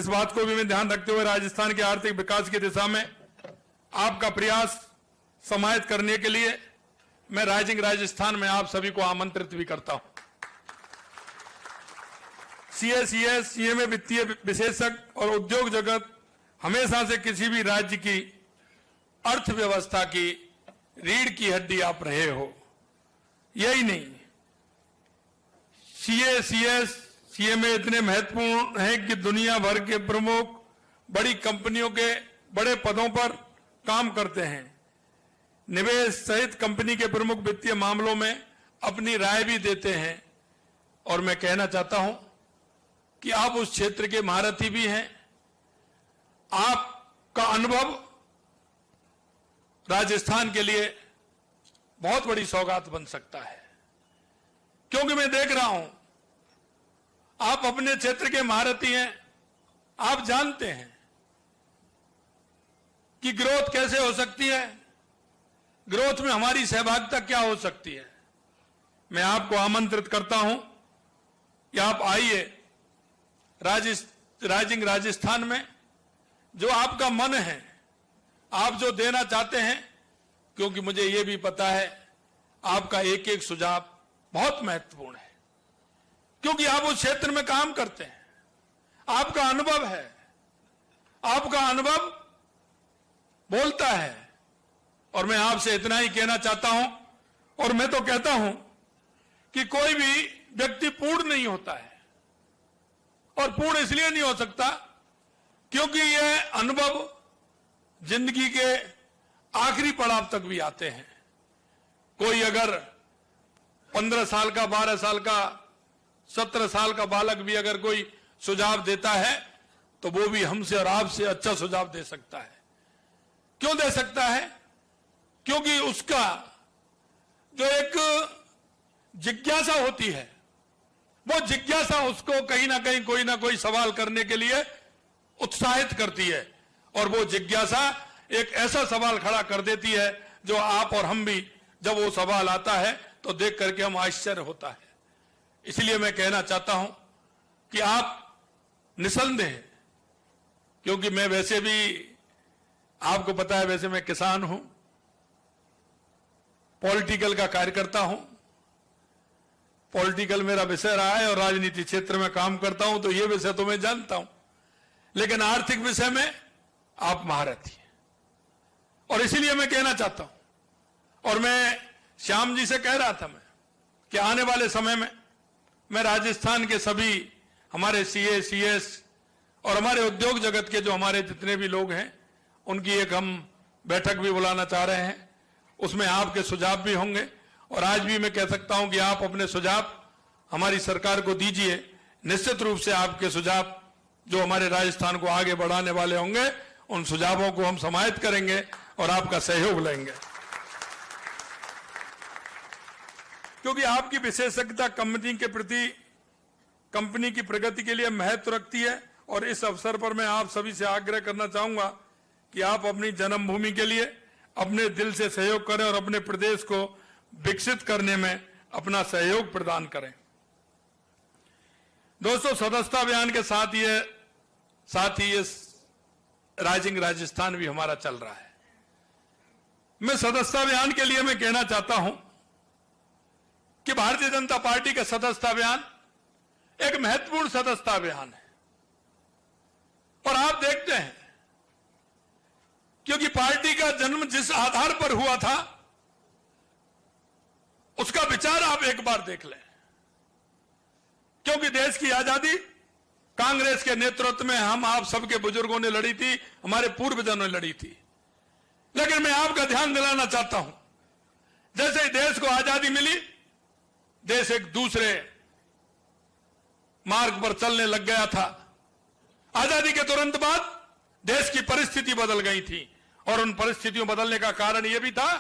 इस बात को भी मैं ध्यान रखते हुए राजस्थान के आर्थिक विकास की दिशा में आपका प्रयास समाहित करने के लिए मैं राइजिंग राजस्थान में आप सभी को आमंत्रित भी करता हूं। सीएसीएस, सीएमए वित्तीय विशेषज्ञ और उद्योग जगत हमेशा से किसी भी राज्य की अर्थव्यवस्था की रीढ़ की हड्डी आप रहे हो। यही नहीं, सीएसीएस, सीएमए इतने महत्वपूर्ण हैं कि दुनिया भर के प्रमुख बड़ी कंपनियों के बड़े पदों पर काम करते हैं। निवेश सहित कंपनी के प्रमुख वित्तीय मामलों में अपनी राय भी देते हैं। और मैं कहना चाहता हूं कि आप उस क्षेत्र के महारथी भी हैं। आपका अनुभव राजस्थान के लिए बहुत बड़ी सौगात बन सकता है, क्योंकि मैं देख रहा हूं आप अपने क्षेत्र के महारथी हैं। आप जानते हैं कि ग्रोथ कैसे हो सकती है, ग्रोथ में हमारी सहभागिता क्या हो सकती है। मैं आपको आमंत्रित करता हूं कि आप आइए राइजिंग राजस्थान में, जो आपका मन है, आप जो देना चाहते हैं, क्योंकि मुझे यह भी पता है आपका एक एक सुझाव बहुत महत्वपूर्ण है, क्योंकि आप उस क्षेत्र में काम करते हैं, आपका अनुभव है, आपका अनुभव बोलता है। और मैं आपसे इतना ही कहना चाहता हूं, और मैं तो कहता हूं कि कोई भी व्यक्ति पूर्ण नहीं होता है, और पूर्ण इसलिए नहीं हो सकता क्योंकि यह अनुभव जिंदगी के आखिरी पड़ाव तक भी आते हैं। कोई अगर 15 साल का, 12 साल का, 17 साल का बालक भी अगर कोई सुझाव देता है तो वो भी हमसे और आपसे अच्छा सुझाव दे सकता है। क्यों दे सकता है? क्योंकि उसका जो एक जिज्ञासा होती है, वो जिज्ञासा उसको कहीं ना कोई सवाल करने के लिए उत्साहित करती है, और वो जिज्ञासा एक ऐसा सवाल खड़ा कर देती है जो आप और हम भी, जब वो सवाल आता है तो देख करके हम आश्चर्य होता है। इसलिए मैं कहना चाहता हूं कि आप निसंदेह, क्योंकि मैं वैसे भी, आपको पता है, वैसे मैं किसान हूं, पॉलिटिकल का कार्यकर्ता हूं, पॉलिटिकल मेरा विषय रहा है और राजनीति क्षेत्र में काम करता हूं, तो ये विषय तो मैं जानता हूं, लेकिन आर्थिक विषय में आप महारथी हैं। और इसीलिए मैं कहना चाहता हूं, और मैं श्याम जी से कह रहा था मैं कि आने वाले समय में मैं राजस्थान के सभी हमारे सीएसीएस और हमारे उद्योग जगत के जो हमारे जितने भी लोग हैं, उनकी एक हम बैठक भी बुलाना चाह रहे हैं। उसमें आपके सुझाव भी होंगे, और आज भी मैं कह सकता हूं कि आप अपने सुझाव हमारी सरकार को दीजिए। निश्चित रूप से आपके सुझाव जो हमारे राजस्थान को आगे बढ़ाने वाले होंगे, उन सुझावों को हम समाहित करेंगे और आपका सहयोग लेंगे, क्योंकि आपकी विशेषज्ञता कंपनी के प्रति, कंपनी की प्रगति के लिए महत्व रखती है। और इस अवसर पर मैं आप सभी से आग्रह करना चाहूंगा कि आप अपनी जन्मभूमि के लिए अपने दिल से सहयोग करें और अपने प्रदेश को विकसित करने में अपना सहयोग प्रदान करें। दोस्तों, सदस्यता अभियान के साथ ही ये राइजिंग राजस्थान भी हमारा चल रहा है। मैं सदस्यता अभियान के लिए मैं कहना चाहता हूं कि भारतीय जनता पार्टी का सदस्यता अभियान एक महत्वपूर्ण सदस्यता अभियान है। और आप देखते हैं, क्योंकि पार्टी का जन्म जिस आधार पर हुआ था, उसका विचार आप एक बार देख लें। क्योंकि देश की आजादी कांग्रेस के नेतृत्व में हम आप सबके बुजुर्गों ने लड़ी थी, हमारे पूर्वजों ने लड़ी थी। लेकिन मैं आपका ध्यान दिलाना चाहता हूं, जैसे ही देश को आजादी मिली, देश एक दूसरे मार्ग पर चलने लग गया था। आजादी के तुरंत बाद देश की परिस्थिति बदल गई थी, और उन परिस्थितियों बदलने का कारण यह भी था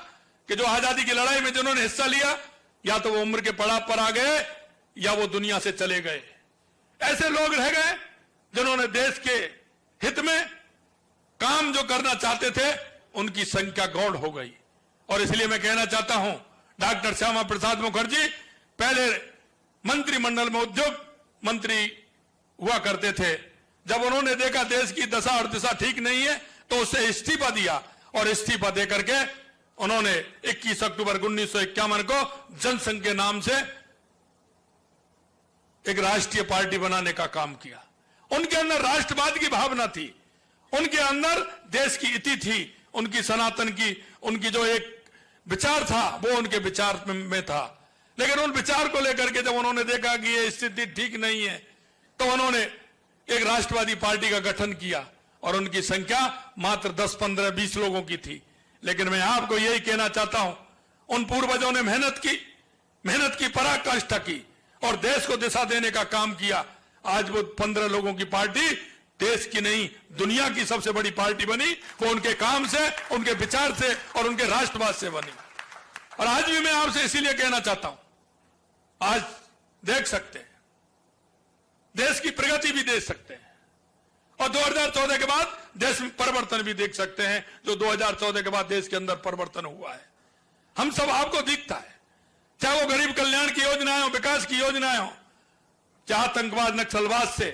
कि जो आजादी की लड़ाई में जिन्होंने हिस्सा लिया, या तो वो उम्र के पड़ाव पर आ गए या वो दुनिया से चले गए। ऐसे लोग रह गए जिन्होंने देश के हित में काम जो करना चाहते थे, उनकी संख्या गौड़ हो गई। और इसलिए मैं कहना चाहता हूं, डॉक्टर श्यामा प्रसाद मुखर्जी पहले मंत्रिमंडल में उद्योग मंत्री हुआ करते थे, जब उन्होंने देखा देश की दशा और दिशा ठीक नहीं है तो उससे इस्तीफा दिया और इस्तीफा दे करके उन्होंने 21 अक्टूबर 1951 को जनसंघ के नाम से एक राष्ट्रीय पार्टी बनाने का काम किया। उनके अंदर राष्ट्रवाद की भावना थी, उनके अंदर देश की इति थी, उनकी सनातन की, उनकी जो एक विचार था वो उनके विचार में था। लेकिन उन विचार को लेकर के जब उन्होंने देखा कि ये स्थिति ठीक नहीं है तो उन्होंने एक राष्ट्रवादी पार्टी का गठन किया और उनकी संख्या मात्र 10, 15, 20 लोगों की थी। लेकिन मैं आपको यही कहना चाहता हूं, उन पूर्वजों ने मेहनत की पराकाष्ठा की और देश को दिशा देने का काम किया। आज वो 15 लोगों की पार्टी देश की नहीं दुनिया की सबसे बड़ी पार्टी बनी। वो उनके काम से, उनके विचार से और उनके राष्ट्रवाद से बनी। और आज भी मैं आपसे इसीलिए कहना चाहता हूं, आज देख सकते हैं, देश की प्रगति भी देख सकते हैं और 2014 के बाद देश में परिवर्तन भी देख सकते हैं, जो 2014 के बाद देश के अंदर परिवर्तन हुआ है। हम सब आपको दिखता है, चाहे वो गरीब कल्याण की योजनाएं हो, विकास की योजनाएं हो, चाहे आतंकवाद नक्सलवाद से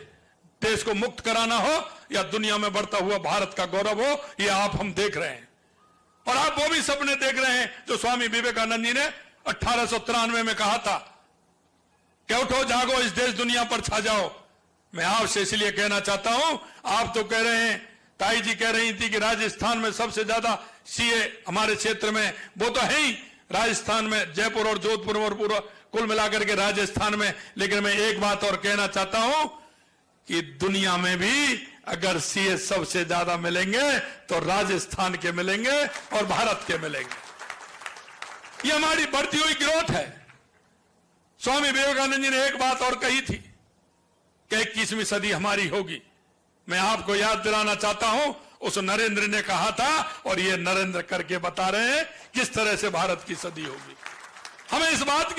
देश को मुक्त कराना हो या दुनिया में बढ़ता हुआ भारत का गौरव हो, ये आप हम देख रहे हैं। और आप वो भी सपने देख रहे हैं जो स्वामी विवेकानंद जी ने 1893 में कहा था कि उठो जागो इस देश दुनिया पर छा जाओ। मैं आपसे इसलिए कहना चाहता हूं, आप तो कह रहे हैं, ताई जी कह रही थी कि राजस्थान में सबसे ज्यादा सीए हमारे क्षेत्र में, वो तो है ही राजस्थान में, जयपुर और जोधपुर और पूरा कुल मिलाकर के राजस्थान में। लेकिन मैं एक बात और कहना चाहता हूं कि दुनिया में भी अगर सीए सबसे ज्यादा मिलेंगे तो राजस्थान के मिलेंगे और भारत के मिलेंगे। ये हमारी बढ़ती हुई ग्रोथ है। स्वामी विवेकानंद जी ने एक बात और कही थी कि 21वीं सदी हमारी होगी। मैं आपको याद दिलाना चाहता हूं, उस नरेंद्र ने कहा था और ये नरेंद्र करके बता रहे हैं किस तरह से भारत की सदी होगी। हमें इस बात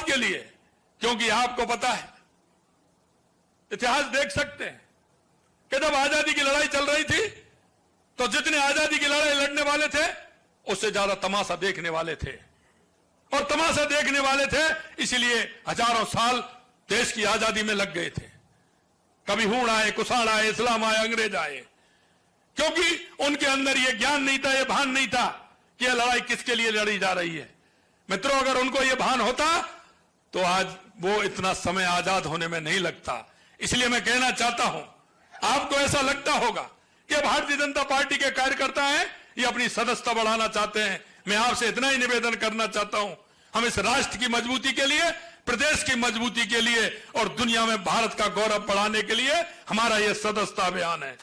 के लिए क्योंकि आपको पता है, इतिहास देख सकते हैं कि जब आजादी की लड़ाई चल रही थी तो जितने आजादी की लड़ाई लड़ने वाले थे उससे ज्यादा तमाशा देखने वाले थे। और तमाशा देखने वाले थे इसलिए हजारों साल देश की आजादी में लग गए थे। कभी हूण आए, कुषाण आए, इस्लाम आए, अंग्रेज आए, क्योंकि उनके अंदर यह ज्ञान नहीं था, यह भान नहीं था कि यह लड़ाई किसके लिए लड़ी जा रही है। मित्रों, अगर उनको यह भान होता तो आज वो इतना समय आजाद होने में नहीं लगता। इसलिए मैं कहना चाहता हूं, आपको ऐसा लगता होगा कि भारतीय जनता पार्टी के कार्यकर्ता हैं, ये अपनी सदस्यता बढ़ाना चाहते हैं। मैं आपसे इतना ही निवेदन करना चाहता हूं, हम इस राष्ट्र की मजबूती के लिए, प्रदेश की मजबूती के लिए और दुनिया में भारत का गौरव बढ़ाने के लिए हमारा यह सदस्यता अभियान है।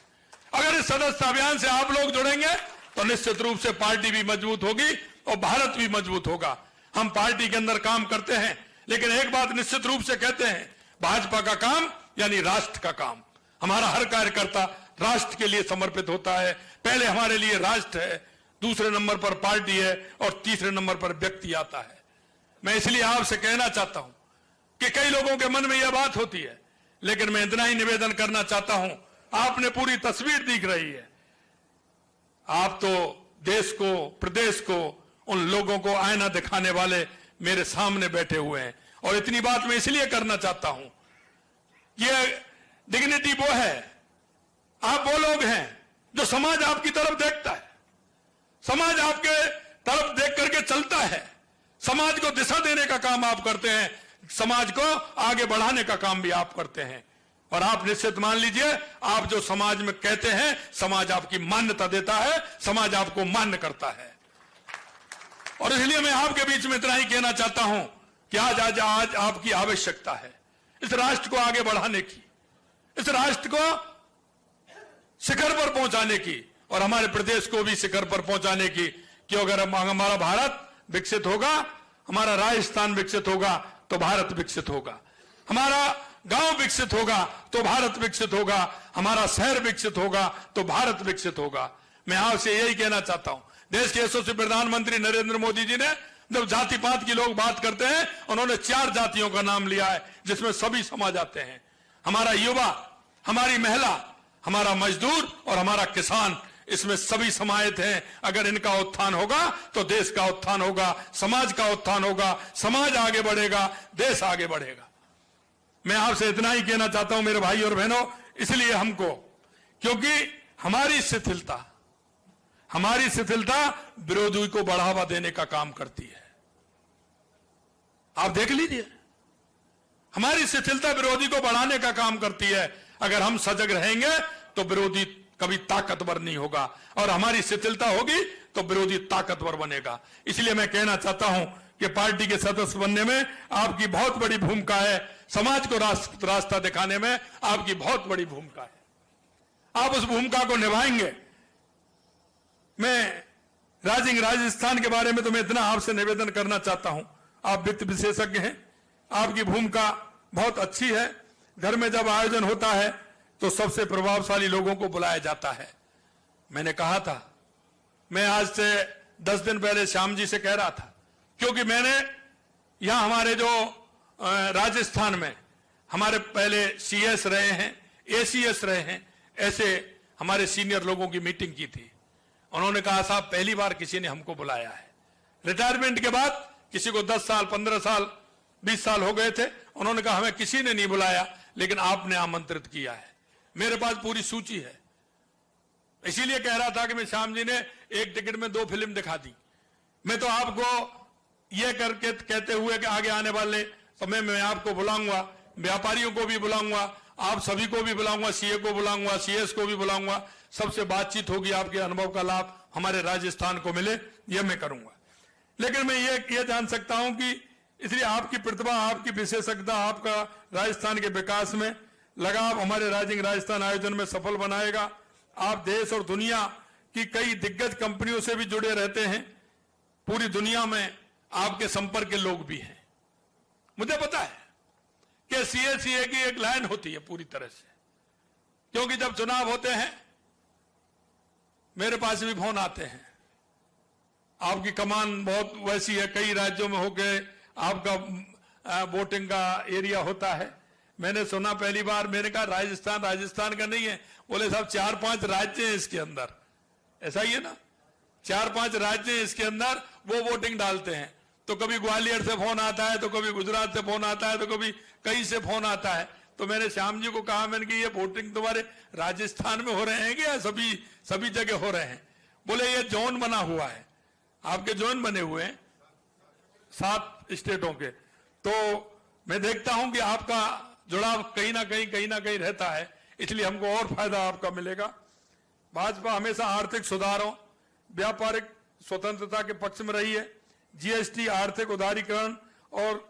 अगर इस सदस्यता अभियान से आप लोग जुड़ेंगे तो निश्चित रूप से पार्टी भी मजबूत होगी और भारत भी मजबूत होगा। हम पार्टी के अंदर काम करते हैं, लेकिन एक बात निश्चित रूप से कहते हैं, भाजपा का काम यानी राष्ट्र का काम। हमारा हर कार्यकर्ता राष्ट्र के लिए समर्पित होता है। पहले हमारे लिए राष्ट्र है, दूसरे नंबर पर पार्टी है और तीसरे नंबर पर व्यक्ति आता है। मैं इसलिए आपसे कहना चाहता हूं कि कई लोगों के मन में यह बात होती है, लेकिन मैं इतना ही निवेदन करना चाहता हूं, आपने पूरी तस्वीर दिख रही है। आप तो देश को, प्रदेश को, उन लोगों को आईना दिखाने वाले मेरे सामने बैठे हुए हैं। और इतनी बात मैं इसलिए करना चाहता हूं, यह डिग्निटी वो है, आप वो लोग हैं जो समाज आपकी तरफ देखता है, समाज आपके तरफ देख करके चलता है, समाज को दिशा देने का काम आप करते हैं, समाज को आगे बढ़ाने का काम भी आप करते हैं। और आप निश्चित मान लीजिए, आप जो समाज में कहते हैं, समाज आपकी मान्यता देता है, समाज आपको मान्य करता है। और इसलिए मैं आपके बीच में इतना ही कहना चाहता हूं कि आज आपकी आवश्यकता है इस राष्ट्र को आगे बढ़ाने की, इस राष्ट्र को शिखर पर पहुंचाने की और हमारे प्रदेश को भी शिखर पर पहुंचाने की। कि अगर हमारा भारत विकसित होगा, हमारा राजस्थान विकसित होगा तो भारत विकसित होगा, हमारा गांव विकसित होगा तो भारत विकसित होगा, हमारा शहर विकसित होगा तो भारत विकसित होगा। मैं आपसे यही कहना चाहता हूं, देश के यशस्वी प्रधानमंत्री नरेंद्र मोदी जी ने जब जाति पात की लोग बात करते हैं, उन्होंने 4 जातियों का नाम लिया है जिसमें सभी समाज आते हैं। हमारा युवा, हमारी महिला, हमारा मजदूर और हमारा किसान, इसमें सभी समाहित हैं। अगर इनका उत्थान होगा तो देश का उत्थान होगा, समाज का उत्थान होगा, समाज आगे बढ़ेगा, देश आगे बढ़ेगा। मैं आपसे इतना ही कहना चाहता हूं मेरे भाई और बहनों, इसलिए हमको, क्योंकि हमारी शिथिलता विरोधी को बढ़ावा देने का काम करती है। आप देख लीजिए, हमारी शिथिलता विरोधी को बढ़ाने का काम करती है। अगर हम सजग रहेंगे तो विरोधी कभी ताकतवर नहीं होगा, और हमारी शिथिलता होगी तो विरोधी ताकतवर बनेगा। इसलिए मैं कहना चाहता हूं कि पार्टी के सदस्य बनने में आपकी बहुत बड़ी भूमिका है, समाज को रास्ता दिखाने में आपकी बहुत बड़ी भूमिका है। आप उस भूमिका को निभाएंगे। मैं राजस्थान के बारे में तो मैं इतना आपसे निवेदन करना चाहता हूं, आप वित्त विशेषज्ञ हैं, आपकी भूमिका बहुत अच्छी है। घर में जब आयोजन होता है तो सबसे प्रभावशाली लोगों को बुलाया जाता है। मैंने कहा था, मैं आज से 10 दिन पहले श्याम जी से कह रहा था, क्योंकि मैंने यहां हमारे जो राजस्थान में हमारे पहले CS रहे हैं, ACS रहे हैं, ऐसे हमारे सीनियर लोगों की मीटिंग की थी। उन्होंने कहा साहब पहली बार किसी ने हमको बुलाया है। रिटायरमेंट के बाद किसी को 10 साल 15 साल 20 साल हो गए थे, उन्होंने कहा हमें किसी ने नहीं बुलाया, लेकिन आपने आमंत्रित किया है। मेरे पास पूरी सूची है। इसीलिए कह रहा था कि मैं श्याम जी ने एक टिकट में 2 फिल्म दिखा दी। मैं तो आपको यह करके कहते हुए कि आगे आने वाले समय में आपको बुलाऊंगा, व्यापारियों को भी बुलाऊंगा, आप सभी को भी बुलाऊंगा, CA को बुलाऊंगा, CS को भी बुलाऊंगा, सबसे बातचीत होगी, आपके अनुभव का लाभ हमारे राजस्थान को मिले, यह मैं करूंगा। लेकिन मैं ये जान सकता हूं कि इसलिए आपकी प्रतिभा, आपकी विशेषज्ञता, आपका राजस्थान के विकास में लगाव हमारे राजस्थान आयोजन में सफल बनाएगा। आप देश और दुनिया की कई दिग्गज कंपनियों से भी जुड़े रहते हैं, पूरी दुनिया में आपके संपर्क के लोग भी हैं। मुझे पता है कि CA की एक लाइन होती है पूरी तरह से, क्योंकि जब चुनाव होते हैं मेरे पास भी फोन आते हैं, आपकी कमान बहुत वैसी है, कई राज्यों में होके आपका वोटिंग का एरिया होता है। मैंने सुना पहली बार, मैंने कहा राजस्थान का नहीं है। बोले साहब 4-5 राज्य हैं इसके अंदर। ऐसा ही है ना, 4-5 राज्य हैं इसके अंदर, वो वोटिंग डालते हैं। तो कभी ग्वालियर से फोन आता है, तो कभी गुजरात से फोन आता है, तो कभी कहीं से फोन आता है। तो मैंने श्याम जी को कहा, मैंने कि ये वोटिंग तुम्हारे राजस्थान में हो रहे हैं क्या सभी जगह हो रहे हैं? बोले ये जोन बना हुआ है, आपके जोन बने हुए हैं 7 स्टेटों के। तो मैं देखता हूं कि आपका जुड़ाव कहीं ना कहीं रहता है, इसलिए हमको और फायदा आपका मिलेगा। भाजपा हमेशा आर्थिक सुधारों, व्यापारिक स्वतंत्रता के पक्ष में रही है। GST, आर्थिक उदारीकरण और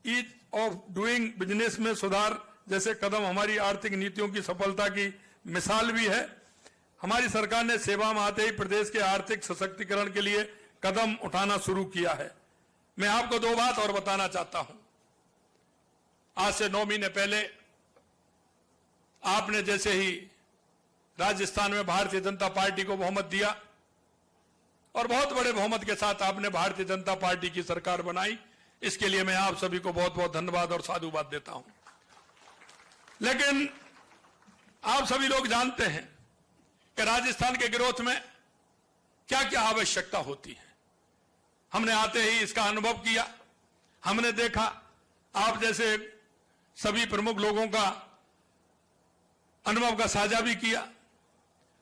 ईज ऑफ डूइंग बिजनेस में सुधार जैसे कदम हमारी आर्थिक नीतियों की सफलता की मिसाल भी है। हमारी सरकार ने सेवा में आते ही प्रदेश के आर्थिक सशक्तिकरण के लिए कदम उठाना शुरू किया है। मैं आपको 2 बात और बताना चाहता हूं। आज से 9 महीने पहले आपने जैसे ही राजस्थान में भारतीय जनता पार्टी को बहुमत दिया और बहुत बड़े बहुमत के साथ आपने भारतीय जनता पार्टी की सरकार बनाई, इसके लिए मैं आप सभी को बहुत बहुत धन्यवाद और साधुवाद देता हूं। लेकिन आप सभी लोग जानते हैं कि राजस्थान के ग्रोथ में क्या क्या आवश्यकता होती है। हमने आते ही इसका अनुभव किया, हमने देखा, आप जैसे सभी प्रमुख लोगों का अनुभव का साझा भी किया।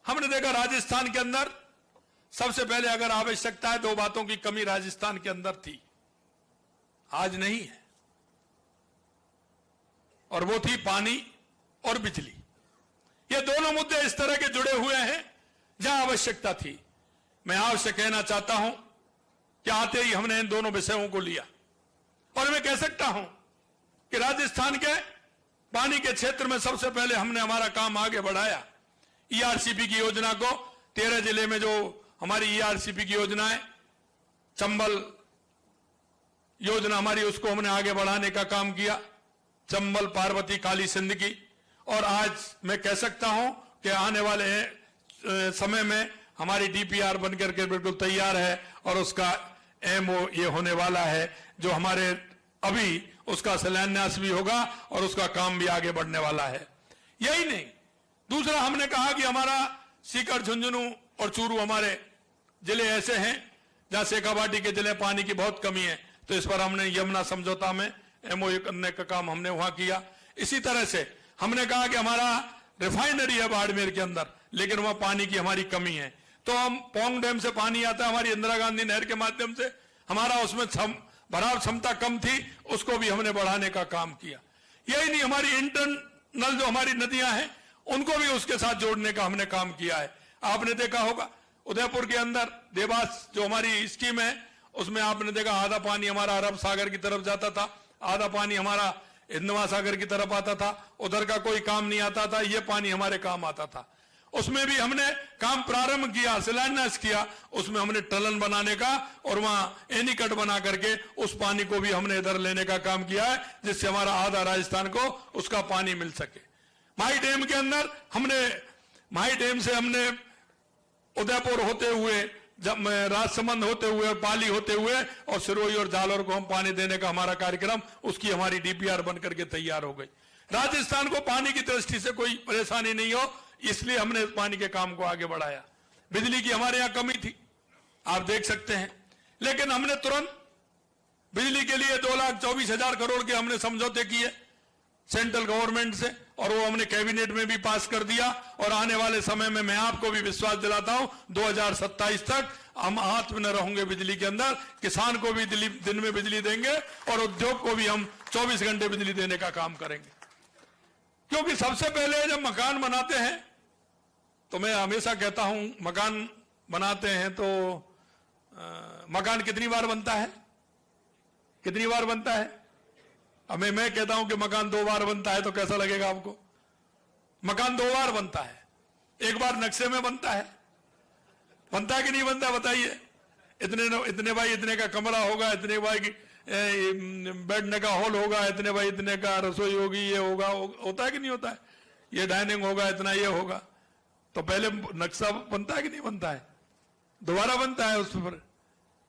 हमने देखा राजस्थान के अंदर सबसे पहले अगर आवश्यकता है, 2 बातों की कमी राजस्थान के अंदर थी, आज नहीं है, और वो थी पानी और बिजली। ये दोनों मुद्दे इस तरह के जुड़े हुए हैं जहां आवश्यकता थी। मैं आपसे कहना चाहता हूं कि आते ही हमने इन दोनों विषयों को लिया, और मैं कह सकता हूं कि राजस्थान के पानी के क्षेत्र में सबसे पहले हमने हमारा काम आगे बढ़ाया। ERCP की योजना को 13 जिले में जो हमारी ERCP की योजना है, चंबल योजना हमारी, उसको हमने आगे बढ़ाने का काम किया, चंबल, पार्वती, काली सिंध की। और आज मैं कह सकता हूं कि आने वाले समय में हमारी DPR बनकर के बिल्कुल तैयार है, और उसका MO ये होने वाला है, जो हमारे अभी उसका शिलान्यास भी होगा और उसका काम भी आगे बढ़ने वाला है। यही नहीं, दूसरा हमने कहा कि हमारा सीकर, झुंझुनू और चूरू हमारे जिले ऐसे हैं जहां शेखावाटी के जिले पानी की बहुत कमी है, तो इस पर हमने यमुना समझौता में एमओयू करने का काम हमने वहां किया। इसी तरह से हमने कहा कि हमारा रिफाइनरी है बाड़मेर के अंदर, लेकिन वहां पानी की हमारी कमी है, तो हम पोंग डैम से पानी आता है हमारी इंदिरा गांधी नहर के माध्यम से, हमारा उसमें भराव क्षमता कम थी, उसको भी हमने बढ़ाने का काम किया। यही नहीं, हमारी इंटरनल जो हमारी नदियां हैं उनको भी उसके साथ जोड़ने का हमने काम किया है। आपने देखा होगा उदयपुर के अंदर देवास जो हमारी स्कीम है, उसमें आपने देखा आधा पानी हमारा अरब सागर की तरफ जाता था, आधा पानी हमारा हिंद महासागर की तरफ आता था, उधर का कोई काम नहीं आता था, ये पानी हमारे काम आता था। उसमें भी हमने काम प्रारंभ किया, शिलान्यास किया, उसमें हमने टनल बनाने का और वहां एनीकट बना करके उस पानी को भी हमने इधर लेने का काम किया है, जिससे हमारा आधा राजस्थान को उसका पानी मिल सके। माई डैम के अंदर हमने, माई डैम से हमने उदयपुर होते हुए, जब राजसमंद होते हुए और पाली होते हुए और सिरोही और जालौर को हम पानी देने का हमारा कार्यक्रम, उसकी हमारी डीपीआर बनकर के तैयार हो गई। राजस्थान को पानी की दृष्टि से कोई परेशानी नहीं हो, इसलिए हमने पानी के काम को आगे बढ़ाया। बिजली की हमारे यहां कमी थी, आप देख सकते हैं, लेकिन हमने तुरंत बिजली के लिए 2,24,000 करोड़ के हमने समझौते किए सेंट्रल गवर्नमेंट से, और वो हमने कैबिनेट में भी पास कर दिया। और आने वाले समय में मैं आपको भी विश्वास दिलाता हूं 2027 तक हम हाथ में न रहेंगे बिजली के अंदर, किसान को भी दिन में बिजली देंगे और उद्योग को भी हम 24 घंटे बिजली देने का काम करेंगे। क्योंकि सबसे पहले जब मकान बनाते हैं, तो मैं हमेशा कहता हूं मकान बनाते हैं तो मकान कितनी बार बनता है, कितनी बार बनता है? हमें, मैं कहता हूं कि मकान 2 बार बनता है, तो कैसा लगेगा आपको? मकान 2 बार बनता है, एक बार नक्शे में बनता है कि नहीं बनता? बताइए, इतने भाई इतने का कमरा होगा, इतने भाई की बैठने का हॉल होगा, इतने भाई इतने का रसोई होगी, ये होगा, होता है कि नहीं होता है? ये डाइनिंग होगा, इतना ये होगा, तो पहले नक्शा बनता है कि नहीं बनता है? दोबारा बनता है उस पर,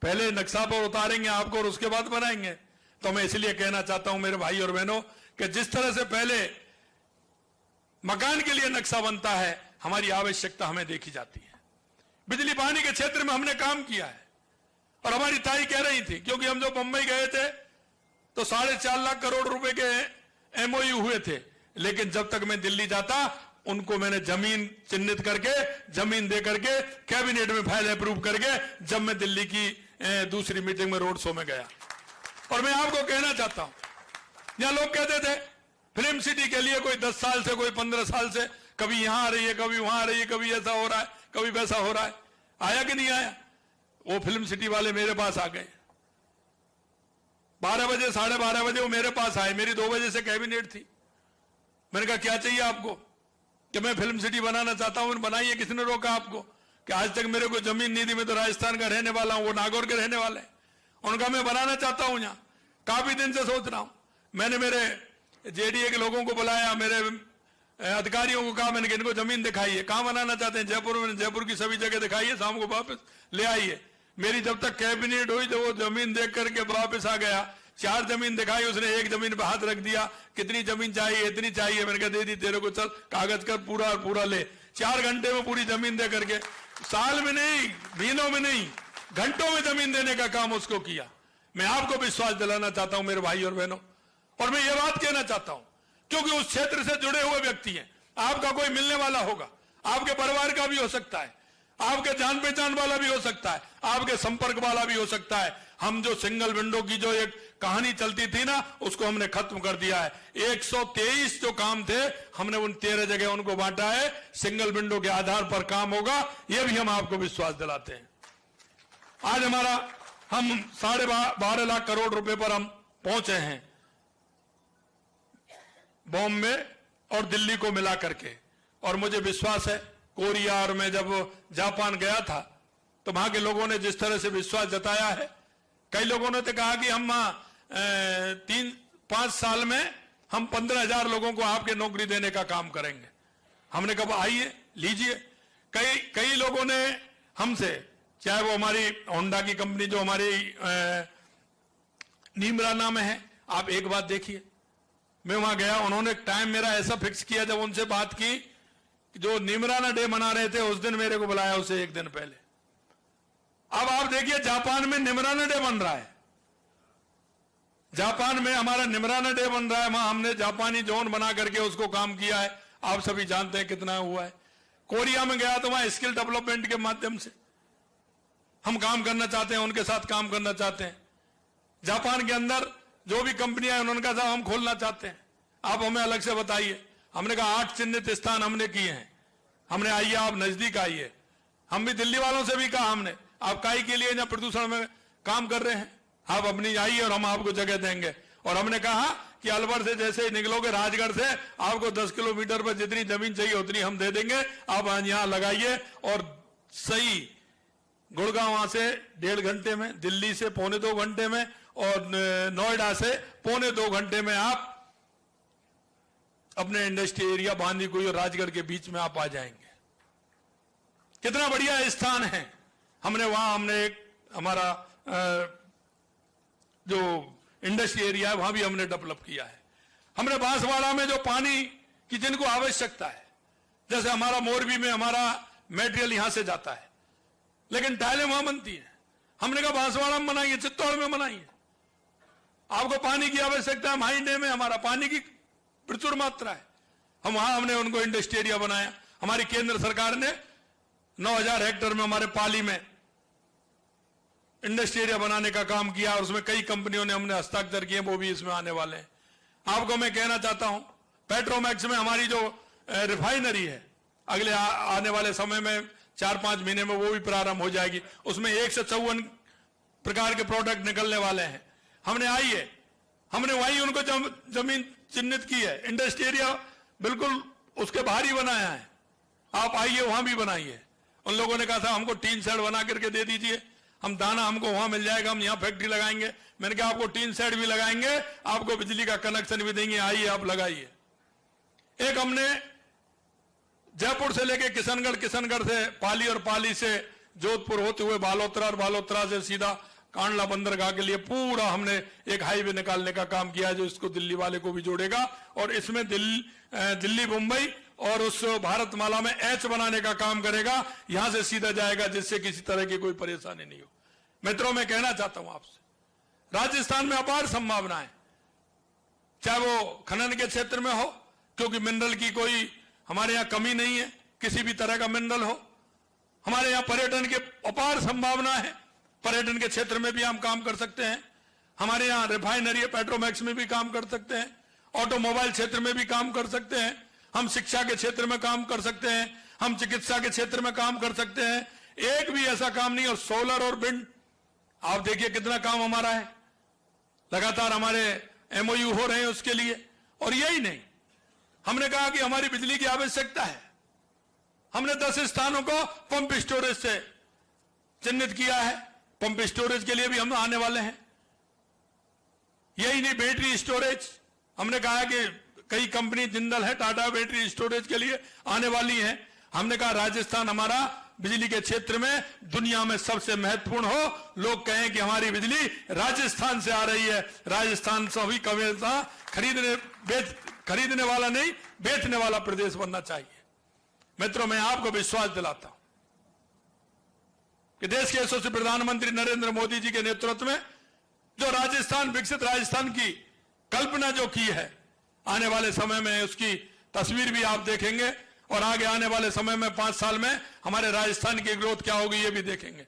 पहले नक्शा पर उतारेंगे आपको और उसके बाद बनाएंगे। तो मैं इसलिए कहना चाहता हूं मेरे भाई और बहनों कि जिस तरह से पहले मकान के लिए नक्शा बनता है, हमारी आवश्यकता हमें देखी जाती है। बिजली पानी के क्षेत्र में हमने काम किया है, और हमारी ताई कह रही थी, क्योंकि हम जब मुंबई गए थे तो 4.5 लाख करोड़ रुपए के एमओयू हुए थे, लेकिन जब तक मैं दिल्ली जाता उनको मैंने जमीन चिन्हित करके, जमीन दे करके, कैबिनेट में फाइल अप्रूव करके, जब मैं दिल्ली की दूसरी मीटिंग में रोड शो में गया। और मैं आपको कहना चाहता हूं, यहां लोग कहते थे फिल्म सिटी के लिए कोई 10 साल से, कोई 15 साल से, कभी यहां आ रही है, कभी वहां आ रही है, कभी ऐसा हो रहा है, कभी वैसा हो रहा है, आया कि नहीं आया? वो फिल्म सिटी वाले मेरे पास आ गए 12 बजे, 12:30 बजे वो मेरे पास आए, मेरी 2 बजे से कैबिनेट थी। मैंने कहा क्या चाहिए आपको? कि मैं फिल्म सिटी बनाना चाहता हूं। बनाइए, किसने रोका आपको? कि आज तक मेरे को जमीन नहीं दी, मैं तो राजस्थान का रहने वाला हूं, वो नागौर के रहने वाले। उनका मैं बनाना चाहता हूं, यहां काफी दिन से सोच रहा हूं। मैंने मेरे जेडीए के लोगों को बुलाया, मेरे अधिकारियों को कहा, मैंने कि इनको जमीन दिखाइए, कहां बनाना चाहते हैं? जयपुर में, जयपुर की सभी जगह दिखाइए, शाम को वापस ले आइए। मेरी जब तक कैबिनेट हुई तो वो जमीन देख करके वापस आ गया। 4 जमीन दिखाई, उसने एक जमीन पे हाथ रख दिया, कितनी जमीन चाहिए? इतनी चाहिए। मैंने कहा दे दी तेरे को, चल कागज कर, पूरा ले। 4 घंटे में पूरी जमीन दे करके, साल में नहीं, महीनों में नहीं, घंटों में जमीन देने का काम उसको किया। मैं आपको विश्वास दिलाना चाहता हूं मेरे भाई और बहनों, और मैं ये बात कहना चाहता हूं क्योंकि उस क्षेत्र से जुड़े हुए व्यक्ति हैं। आपका कोई मिलने वाला होगा, आपके परिवार का भी हो सकता है, आपके जान पहचान वाला भी हो सकता है, आपके संपर्क वाला भी हो सकता है। हम जो सिंगल विंडो की जो एक कहानी चलती थी ना, उसको हमने खत्म कर दिया है। 123 जो काम थे, हमने उन 13 जगह उनको बांटा है। सिंगल विंडो के आधार पर काम होगा, यह भी हम आपको विश्वास दिलाते हैं। आज हम 12.5 लाख करोड़ रुपए पर हम पहुंचे हैं, बॉम्बे और दिल्ली को मिला करके। और मुझे विश्वास है, कोरिया और मैं जब जापान गया था तो वहां के लोगों ने जिस तरह से विश्वास जताया है, कई लोगों ने तो कहा कि हम 3-5 साल में हम 15,000 लोगों को आपके नौकरी देने का काम करेंगे। हमने कहा आइए लीजिए। कई लोगों ने हमसे, चाहे वो हमारी होंडा की कंपनी जो हमारी नीमराना में है, आप एक बात देखिए, मैं वहां गया, उन्होंने टाइम मेरा ऐसा फिक्स किया, जब उनसे बात की, जो नीमराना डे मना रहे थे उस दिन मेरे को बुलाया, उसे 1 दिन पहले। अब आप देखिए जापान में नीमराना डे बन रहा है, जापान में हमारा निमराना डे बन रहा है, वहां हमने जापानी जोन बना करके उसको काम किया है, आप सभी जानते हैं कितना हुआ है। कोरिया में गया तो वहां स्किल डेवलपमेंट के माध्यम से हम काम करना चाहते हैं, उनके साथ काम करना चाहते हैं। जापान के अंदर जो भी कंपनियां हैं उनका साथ हम खोलना चाहते हैं, आप हमें अलग से बताइए। हमने कहा 8 चिन्हित स्थान हमने किए हैं, हमने आइए आप नजदीक आइए। हम भी दिल्ली वालों से भी कहा हमने, आप काई के लिए ना प्रदूषण में काम कर रहे हैं, आप अपनी आइए और हम आपको जगह देंगे। और हमने कहा कि अलवर से जैसे ही निकलोगे राजगढ़ से, आपको 10 किलोमीटर पर जितनी जमीन चाहिए उतनी हम दे देंगे, आप यहां लगाइए। और सही गुड़गांव वहां से 1.5 घंटे में, दिल्ली से 1.25 घंटे में, और नोएडा से 1.25 घंटे में आप अपने इंडस्ट्री एरिया बांदीकुई और राजगढ़ के बीच में आप आ जाएंगे। कितना बढ़िया स्थान है। हमने एक हमारा जो इंडस्ट्री एरिया है वहां भी हमने डेवलप किया है। हमने बांसवाड़ा में जो पानी की जिनको आवश्यकता है, जैसे हमारा मोरबी में हमारा मेटेरियल यहां से जाता है, लेकिन टाइलें वहां बनती है, हमने कहा बांसवाड़ा में बनाइए, चित्तौड़ में बनाइए, आपको पानी की आवश्यकता है। माहिंडे में हमारा पानी की प्रचुर मात्रा है, हमने उनको इंडस्ट्री एरिया बनाया। हमारी केंद्र सरकार ने 9,000 हेक्टेयर में हमारे पाली में इंडस्ट्री एरिया बनाने का काम किया, और उसमें कई कंपनियों ने हमने हस्ताक्षर किए, वो भी इसमें आने वाले हैं। आपको मैं कहना चाहता हूं, पेट्रोमैक्स में हमारी जो रिफाइनरी है, अगले आने वाले समय में 4-5 महीने में वो भी प्रारंभ हो जाएगी। उसमें 154 प्रकार के प्रोडक्ट निकलने वाले हैं। हमने वहीं उनको जमीन चिन्हित की है, इंडस्ट्री एरिया बिल्कुल उसके बाहर ही बनाया है, आप आइए वहां भी बनाइए। उन लोगों ने कहा था हमको टीन शेड बना करके दे दीजिए, हम दाना हमको वहां मिल जाएगा, हम यहां फैक्ट्री लगाएंगे। मैंने कहा आपको टीन शेड भी लगाएंगे, आपको बिजली का कनेक्शन भी देंगे, आइए आप लगाइए। एक हमने जयपुर से लेके किशनगढ़ से पाली, और पाली से जोधपुर होते हुए बालोतरा, और बालोतरा से सीधा कांडला बंदरगाह के लिए पूरा हमने एक हाईवे निकालने का काम किया, जो इसको दिल्ली वाले को भी जोड़ेगा। और इसमें दिल्ली मुंबई और उस भारतमाला में एच बनाने का काम करेगा, यहां से सीधा जाएगा, जिससे किसी तरह की कोई परेशानी नहीं हो। मित्रों, मैं कहना चाहता हूं आपसे, राजस्थान में अपार संभावनाएं, चाहे वो खनन के क्षेत्र में हो, क्योंकि मिनरल की कोई हमारे यहां कमी नहीं है, किसी भी तरह का मिनरल हो। हमारे यहां पर्यटन के अपार संभावना है, पर्यटन के क्षेत्र में भी हम काम कर सकते हैं। हमारे यहां रिफाइनरी पेट्रोमैक्स में भी काम कर सकते हैं, ऑटोमोबाइल क्षेत्र में भी काम कर सकते हैं, हम शिक्षा के क्षेत्र में काम कर सकते हैं, हम चिकित्सा के क्षेत्र में काम कर सकते हैं। एक भी ऐसा काम नहीं। और सोलर और विंड, आप देखिए कितना काम हमारा है, लगातार हमारे MOU हो रहे हैं उसके लिए। और यही नहीं, हमने कहा कि हमारी बिजली की आवश्यकता है, हमने 10 स्थानों को पंप स्टोरेज से चिन्हित किया है, पंप स्टोरेज के लिए भी हम आने वाले हैं। यही नहीं, बैटरी स्टोरेज, हमने कहा कि कई कंपनी जिंदल है, टाटा बैटरी स्टोरेज के लिए आने वाली है। हमने कहा राजस्थान हमारा बिजली के क्षेत्र में दुनिया में सबसे महत्वपूर्ण हो, लोग कहें कि हमारी बिजली राजस्थान से आ रही है। राजस्थान सभी कमेसा खरीदने वाला नहीं, बेचने वाला प्रदेश बनना चाहिए। मित्रों, मैं आपको विश्वास दिलाता हूं कि देश के यशस्वी प्रधानमंत्री नरेंद्र मोदी जी के नेतृत्व में जो राजस्थान, विकसित राजस्थान की कल्पना जो की है, आने वाले समय में उसकी तस्वीर भी आप देखेंगे, और आगे आने वाले समय में 5 साल में हमारे राजस्थान की ग्रोथ क्या होगी ये भी देखेंगे।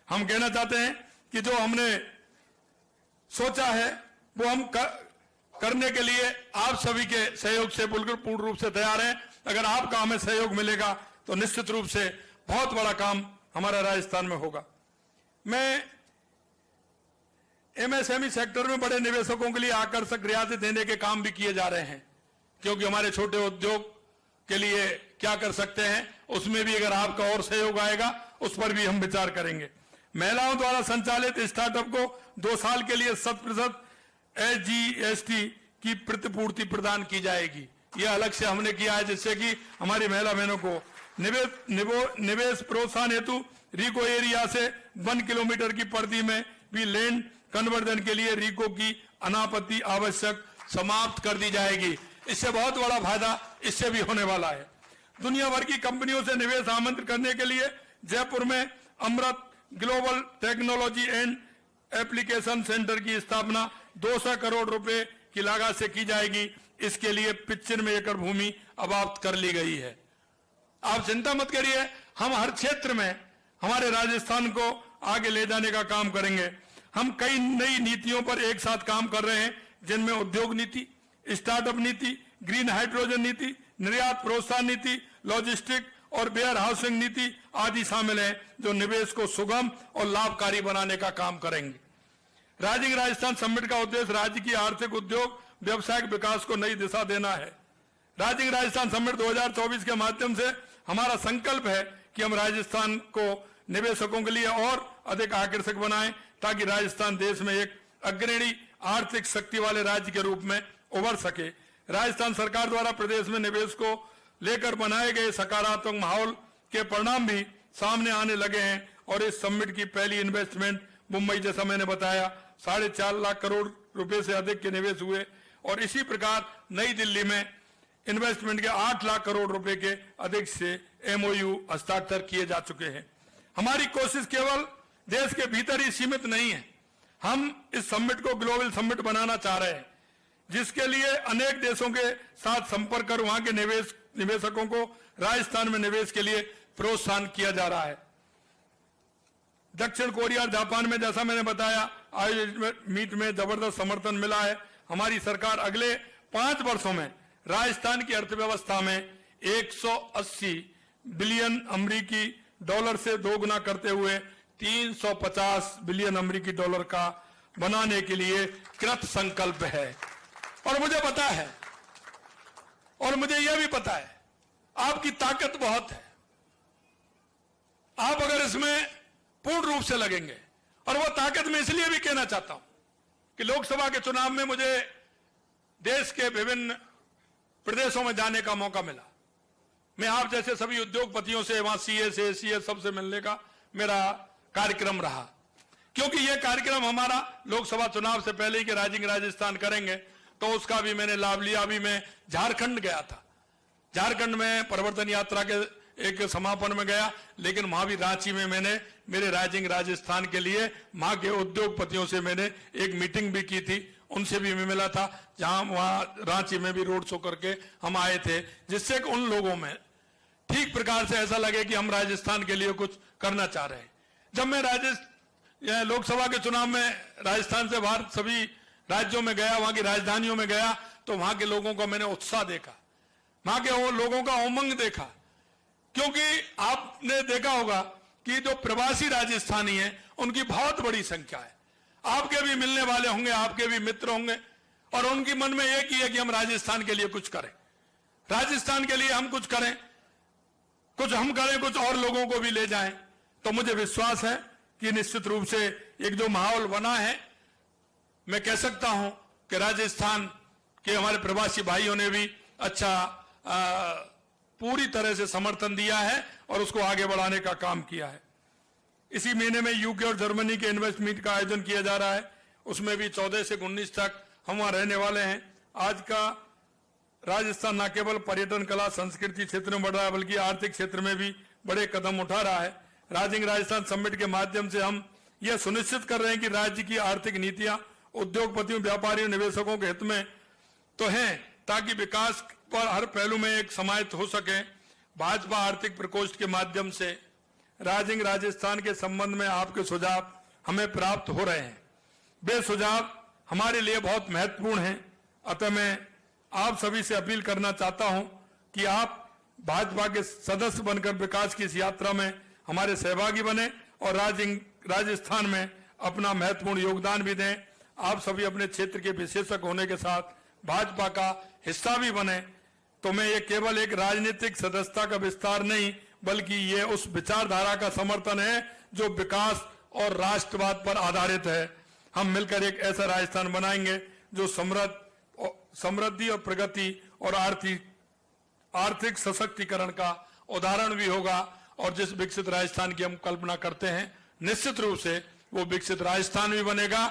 हम कहना चाहते हैं कि जो हमने सोचा है वो हम करने के लिए आप सभी के सहयोग से बिल्कुल पूर्ण रूप से तैयार हैं। अगर आपका हमें सहयोग मिलेगा तो निश्चित रूप से बहुत बड़ा काम हमारा राजस्थान में होगा। मैं MSME सेक्टर में बड़े निवेशकों के लिए आकर्षक रियायतें देने के काम भी किए जा रहे हैं, क्योंकि हमारे छोटे उद्योग के लिए क्या कर सकते हैं, उसमें भी अगर आपका और सहयोग आएगा उस पर भी हम विचार करेंगे। महिलाओं द्वारा संचालित स्टार्टअप को 2 साल के लिए 100% SGST की प्रतिपूर्ति प्रदान की जाएगी। यह अलग से हमने किया है, जिससे कि हमारी महिला बहनों को निवेश प्रोत्साहन हेतु रिको एरिया से 1 किलोमीटर की परिधि में भी लैंड कन्वर्जन के लिए रिको की अनापत्ति आवश्यक समाप्त कर दी जाएगी। इससे बहुत बड़ा फायदा इससे भी होने वाला है। दुनिया भर की कंपनियों से निवेश आमंत्रित करने के लिए जयपुर में Amrit global technology and application centre की स्थापना 200 करोड़ रुपए की लागत से की जाएगी। इसके लिए 95 एकड़ भूमि अबाप्त कर ली गई है। आप चिंता मत करिए, हम हर क्षेत्र में हमारे राजस्थान को आगे ले जाने का काम करेंगे। हम कई नई नीतियों पर एक साथ काम कर रहे हैं, जिनमें उद्योग नीति, स्टार्टअप नीति, ग्रीन हाइड्रोजन नीति, निर्यात प्रोत्साहन नीति, लॉजिस्टिक और वेयर हाउसिंग नीति आदि शामिल है, जो निवेश को सुगम और लाभकारी बनाने का काम करेंगे। राइजिंग राजस्थान समिट का उद्देश्य राज्य की आर्थिक, उद्योग, व्यवसायिक विकास को नई दिशा देना है। राइजिंग राजस्थान समिट 2024 के माध्यम से हमारा संकल्प है कि हम राजस्थान को निवेशकों के लिए और अधिक आकर्षक बनाएं, ताकि राजस्थान देश में एक अग्रणी आर्थिक शक्ति वाले राज्य के रूप में उभर सके। राजस्थान सरकार द्वारा प्रदेश में निवेश को लेकर बनाए गए सकारात्मक माहौल के परिणाम भी सामने आने लगे हैं और इस समिट की पहली इन्वेस्टमेंट मुंबई, जैसा मैंने बताया, 4.5 लाख करोड़ रुपए से अधिक के निवेश हुए और इसी प्रकार नई दिल्ली में इन्वेस्टमेंट के 8 लाख करोड़ रुपए के अधिक से MOU हस्ताक्षर किए जा चुके हैं। हमारी कोशिश केवल देश के भीतर ही सीमित नहीं है, हम इस समिट को ग्लोबल समिट बनाना चाह रहे हैं, जिसके लिए अनेक देशों के साथ संपर्क कर वहां के निवेशकों को राजस्थान में निवेश के लिए प्रोत्साहन किया जा रहा है। दक्षिण कोरिया और जापान में, जैसा मैंने बताया, आयोजित मीट में जबरदस्त समर्थन मिला है। हमारी सरकार अगले 5 वर्षों में राजस्थान की अर्थव्यवस्था में 180 बिलियन अमेरिकी डॉलर से दोगुना करते हुए 350 बिलियन अमेरिकी डॉलर का बनाने के लिए कृत संकल्प है। और मुझे पता है, और मुझे यह भी पता है, आपकी ताकत बहुत है। आप अगर इसमें पूर्ण रूप से लगेंगे, और वो ताकत मैं इसलिए भी कहना चाहता हूं कि लोकसभा के चुनाव में मुझे देश के विभिन्न प्रदेशों में जाने का मौका मिला। मैं आप जैसे सभी उद्योगपतियों से, वहां CS, ACS सबसे मिलने का मेरा कार्यक्रम रहा, क्योंकि यह कार्यक्रम हमारा लोकसभा चुनाव से पहले ही कि राइजिंग राजस्थान करेंगे, तो उसका भी मैंने लाभ लिया। अभी मैं झारखंड गया था, झारखंड में परिवर्तन यात्रा के एक समापन में गया, लेकिन वहां भी रांची में मैंने मेरे राइजिंग राजस्थान के लिए वहां के उद्योगपतियों से मैंने एक मीटिंग भी की थी, उनसे भी मैं मिला था, जहां वहां रांची में भी रोड शो करके हम आए थे, जिससे उन लोगों में ठीक प्रकार से ऐसा लगे कि हम राजस्थान के लिए कुछ करना चाह रहे हैं। जब मैं लोकसभा के चुनाव में राजस्थान से बाहर सभी राज्यों में गया, वहां की राजधानियों में गया, तो वहां के लोगों का मैंने उत्साह देखा, वहां के लोगों का उमंग देखा। क्योंकि आपने देखा होगा कि जो प्रवासी राजस्थानी हैं, उनकी बहुत बड़ी संख्या है। आपके भी मिलने वाले होंगे, आपके भी मित्र होंगे, और उनकी मन में एक ही है कि हम राजस्थान के लिए कुछ करें, राजस्थान के लिए हम कुछ करें, कुछ हम करें, कुछ और लोगों को भी ले जाएं। तो मुझे विश्वास है कि निश्चित रूप से एक जो माहौल बना है, मैं कह सकता हूं कि राजस्थान के हमारे प्रवासी भाइयों ने भी अच्छा पूरी तरह से समर्थन दिया है और उसको आगे बढ़ाने का काम किया है। इसी महीने में UK और जर्मनी के इन्वेस्ट मीट का आयोजन किया जा रहा है, उसमें भी 14 से 19 तक हम वहां रहने वाले हैं। आज का राजस्थान न केवल पर्यटन, कला, संस्कृति क्षेत्र में बढ़ रहा है, बल्कि आर्थिक क्षेत्र में भी बड़े कदम उठा रहा है। राइजिंग राजस्थान समिट के माध्यम से हम यह सुनिश्चित कर रहे हैं कि राज्य की आर्थिक नीतियां उद्योगपतियों, व्यापारियों, निवेशकों के हित में तो हैं, ताकि विकास पर हर पहलू में एक समाहित हो सके। भाजपा आर्थिक प्रकोष्ठ के माध्यम से राइजिंग राजस्थान के संबंध में आपके सुझाव हमें प्राप्त हो रहे हैं। वे सुझाव हमारे लिए बहुत महत्वपूर्ण हैं। अतः मैं आप सभी से अपील करना चाहता हूं कि आप भाजपा के सदस्य बनकर विकास की इस यात्रा में हमारे सहभागी बने और राजस्थान में अपना महत्वपूर्ण योगदान भी दें। आप सभी अपने क्षेत्र के विशेषज्ञ होने के साथ भाजपा का हिस्सा भी बने, तो मैं ये केवल एक राजनीतिक सदस्यता का विस्तार नहीं, बल्कि ये उस विचारधारा का समर्थन है जो विकास और राष्ट्रवाद पर आधारित है। हम मिलकर एक ऐसा राजस्थान बनाएंगे जो समृद्धि और प्रगति और आर्थिक सशक्तिकरण का उदाहरण भी होगा। और जिस विकसित राजस्थान की हम कल्पना करते हैं, निश्चित रूप से वो विकसित राजस्थान भी बनेगा।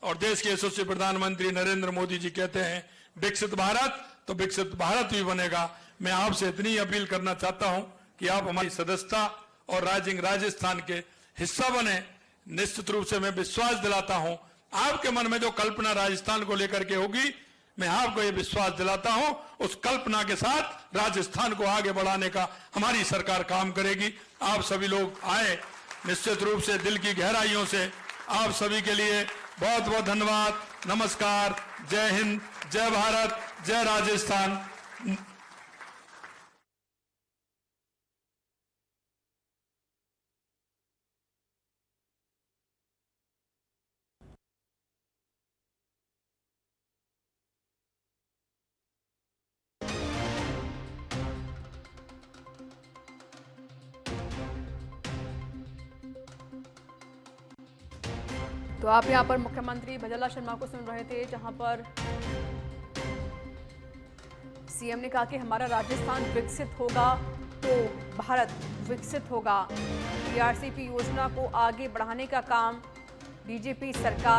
और देश के यशस्वी प्रधानमंत्री नरेंद्र मोदी जी कहते हैं, विकसित भारत, तो विकसित भारत भी बनेगा। मैं आपसे इतनी अपील करना चाहता हूं कि आप हमारी सदस्यता और राइजिंग राजस्थान के हिस्सा बने। निश्चित रूप से मैं विश्वास दिलाता हूं आपके मन में जो कल्पना राजस्थान को लेकर के होगी, मैं आपको ये विश्वास दिलाता हूं, उस कल्पना के साथ राजस्थान को आगे बढ़ाने का हमारी सरकार काम करेगी। आप सभी लोग आए, निश्चित रूप से दिल की गहराइयों से आप सभी के लिए बहुत बहुत धन्यवाद। नमस्कार, जय हिंद, जय भारत, जय राजस्थान। तो आप यहां पर मुख्यमंत्री भजनलाल शर्मा को सुन रहे थे, जहां पर सीएम ने कहा कि हमारा राजस्थान विकसित होगा तो भारत विकसित होगा। टीआरसीपी योजना को आगे बढ़ाने का काम बीजेपी सरकार